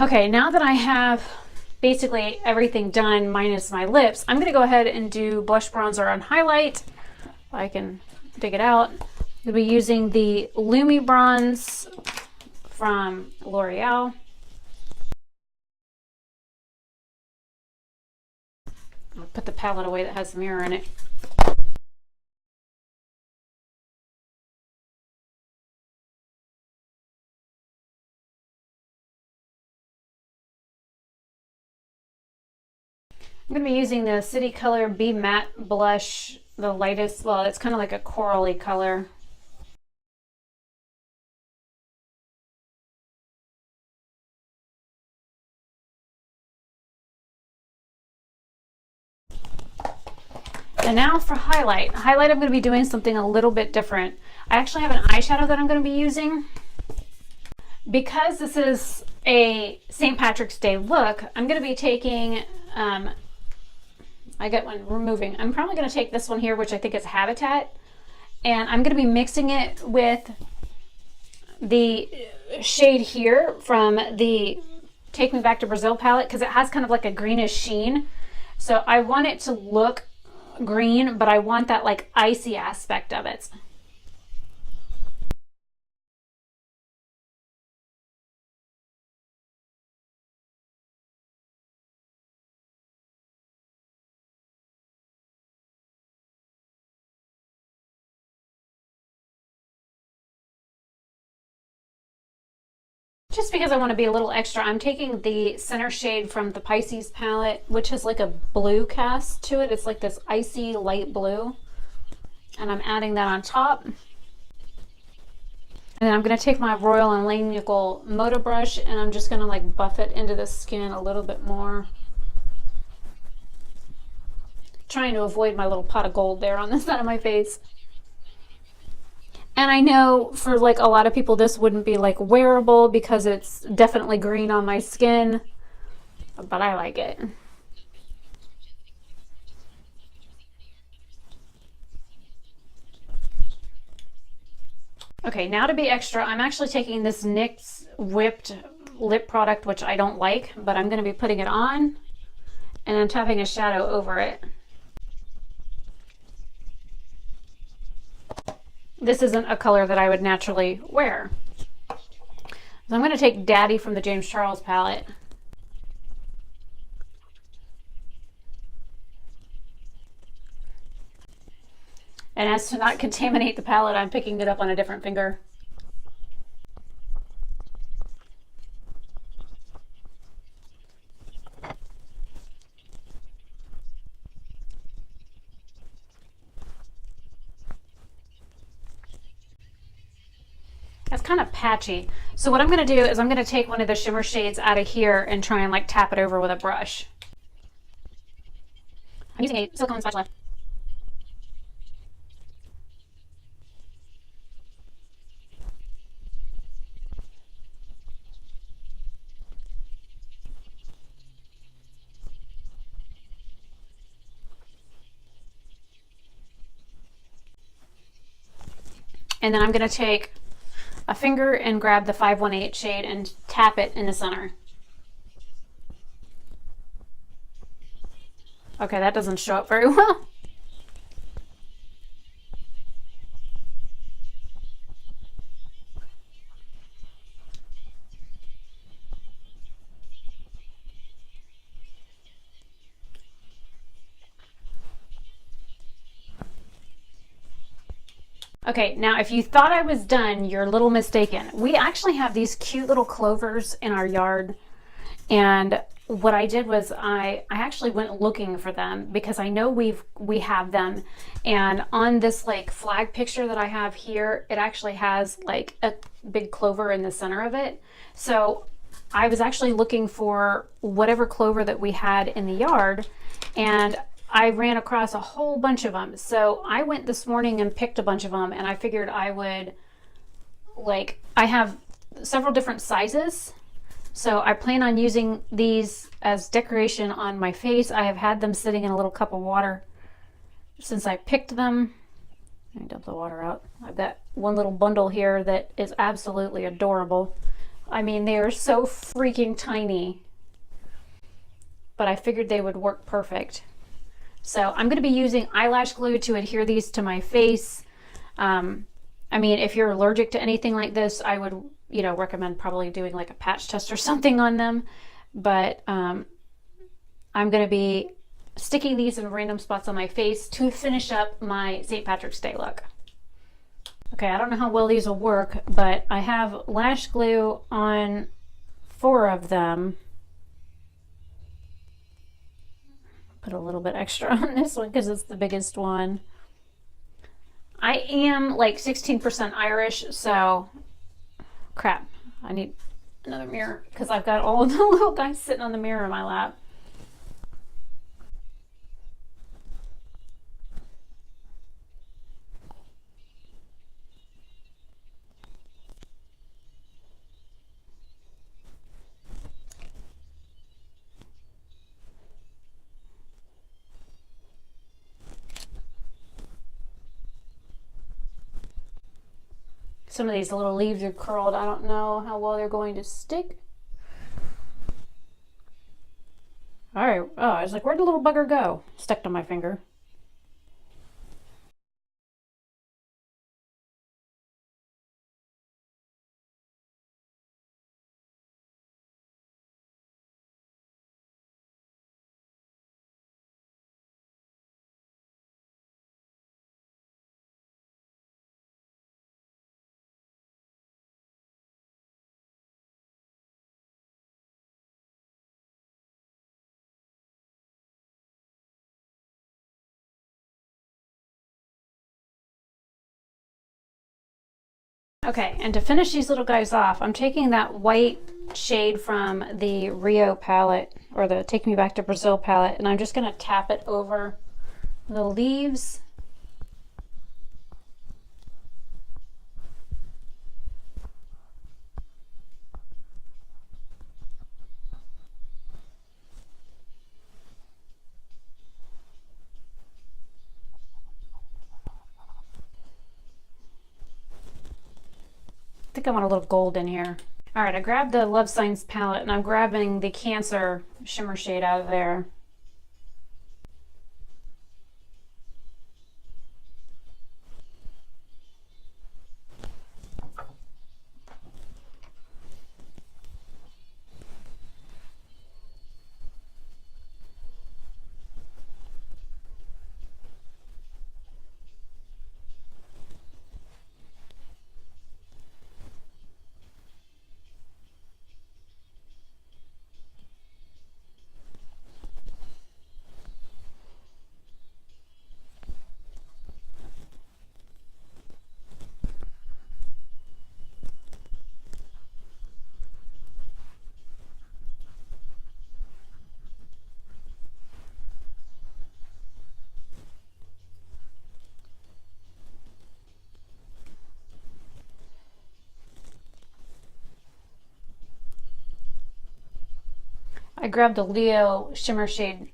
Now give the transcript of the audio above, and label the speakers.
Speaker 1: Okay, now that I have basically everything done minus my lips, I'm going to go ahead and do blush, bronzer, and highlight. I can dig it out. I'm going to be using the Lumi Bronze from L'Oreal. I'll put the palette away that has the mirror in it. I'm going to be using the City Color Be Matte Blush, the lightest, well, it's kind of like a corally color. And now for highlight. Highlight, I'm going to be doing something a little bit different. I actually have an eyeshadow that I'm going to be using. Because this is a St. Patrick's Day look, I'm going to be taking, I got one removing. I'm probably going to take this one here, which I think is Habitat. And I'm going to be mixing it with the shade here from the Take Me Back to Brazil palette, because it has kind of like a greenish sheen. So I want it to look green, but I want that like icy aspect of it. Just because I want to be a little extra, I'm taking the center shade from the Pisces palette, which has like a blue cast to it. It's like this icy light blue. And I'm adding that on top. And then I'm going to take my Royal and Langnickel Moda brush and I'm just going to like buff it into the skin a little bit more. Trying to avoid my little pot of gold there on the side of my face. And I know for like a lot of people this wouldn't be like wearable because it's definitely green on my skin, but I like it. Okay, now to be extra, I'm actually taking this NYX whipped lip product, which I don't like, but I'm going to be putting it on and I'm tapping a shadow over it. This isn't a color that I would naturally wear. So I'm going to take Daddy from the James Charles palette. And as to not contaminate the palette, I'm picking it up on a different finger. That's kind of patchy. So what I'm going to do is I'm going to take one of the shimmer shades out of here and try and like tap it over with a brush. I'm using a silicone spatula. And then I'm going to take a finger and grab the 518 shade and tap it in the center. Okay, that doesn't show up very well. Okay, now if you thought I was done, you're a little mistaken. We actually have these cute little clovers in our yard, and what I did was I actually went looking for them because I know we have them, and on this like flag picture that I have here, it actually has like a big clover in the center of it. So I was actually looking for whatever clover that we had in the yard, and I ran across a whole bunch of them. So I went this morning and picked a bunch of them, and I figured I would, like, I have several different sizes. So I plan on using these as decoration on my face. I have had them sitting in a little cup of water since I picked them. Let me dump the water out. I've got one little bundle here that is absolutely adorable. I mean, they are so freaking tiny, but I figured they would work perfect. So I'm going to be using eyelash glue to adhere these to my face. I mean, if you're allergic to anything like this, I would, recommend probably doing like a patch test or something on them. But I'm going to be sticking these in random spots on my face to finish up my St. Patrick's Day look. Okay, I don't know how well these will work, but I have lash glue on 4 of them. Put a little bit extra on this one because it's the biggest one. I am like 16% Irish, so crap. I need another mirror because I've got all of the little guys sitting on the mirror in my lap. Some of these little leaves are curled. I don't know how well they're going to stick. All right. Oh, I was like, where'd the little bugger go? Stuck to my finger. Okay, and to finish these little guys off, I'm taking that white shade from the Rio palette, or the Take Me Back to Brazil palette, and I'm just going to tap it over the leaves. I think I want a little gold in here. All right, I grabbed the Love Signs palette and I'm grabbing the Cancer shimmer shade out of there. I grabbed the Leo shimmer shade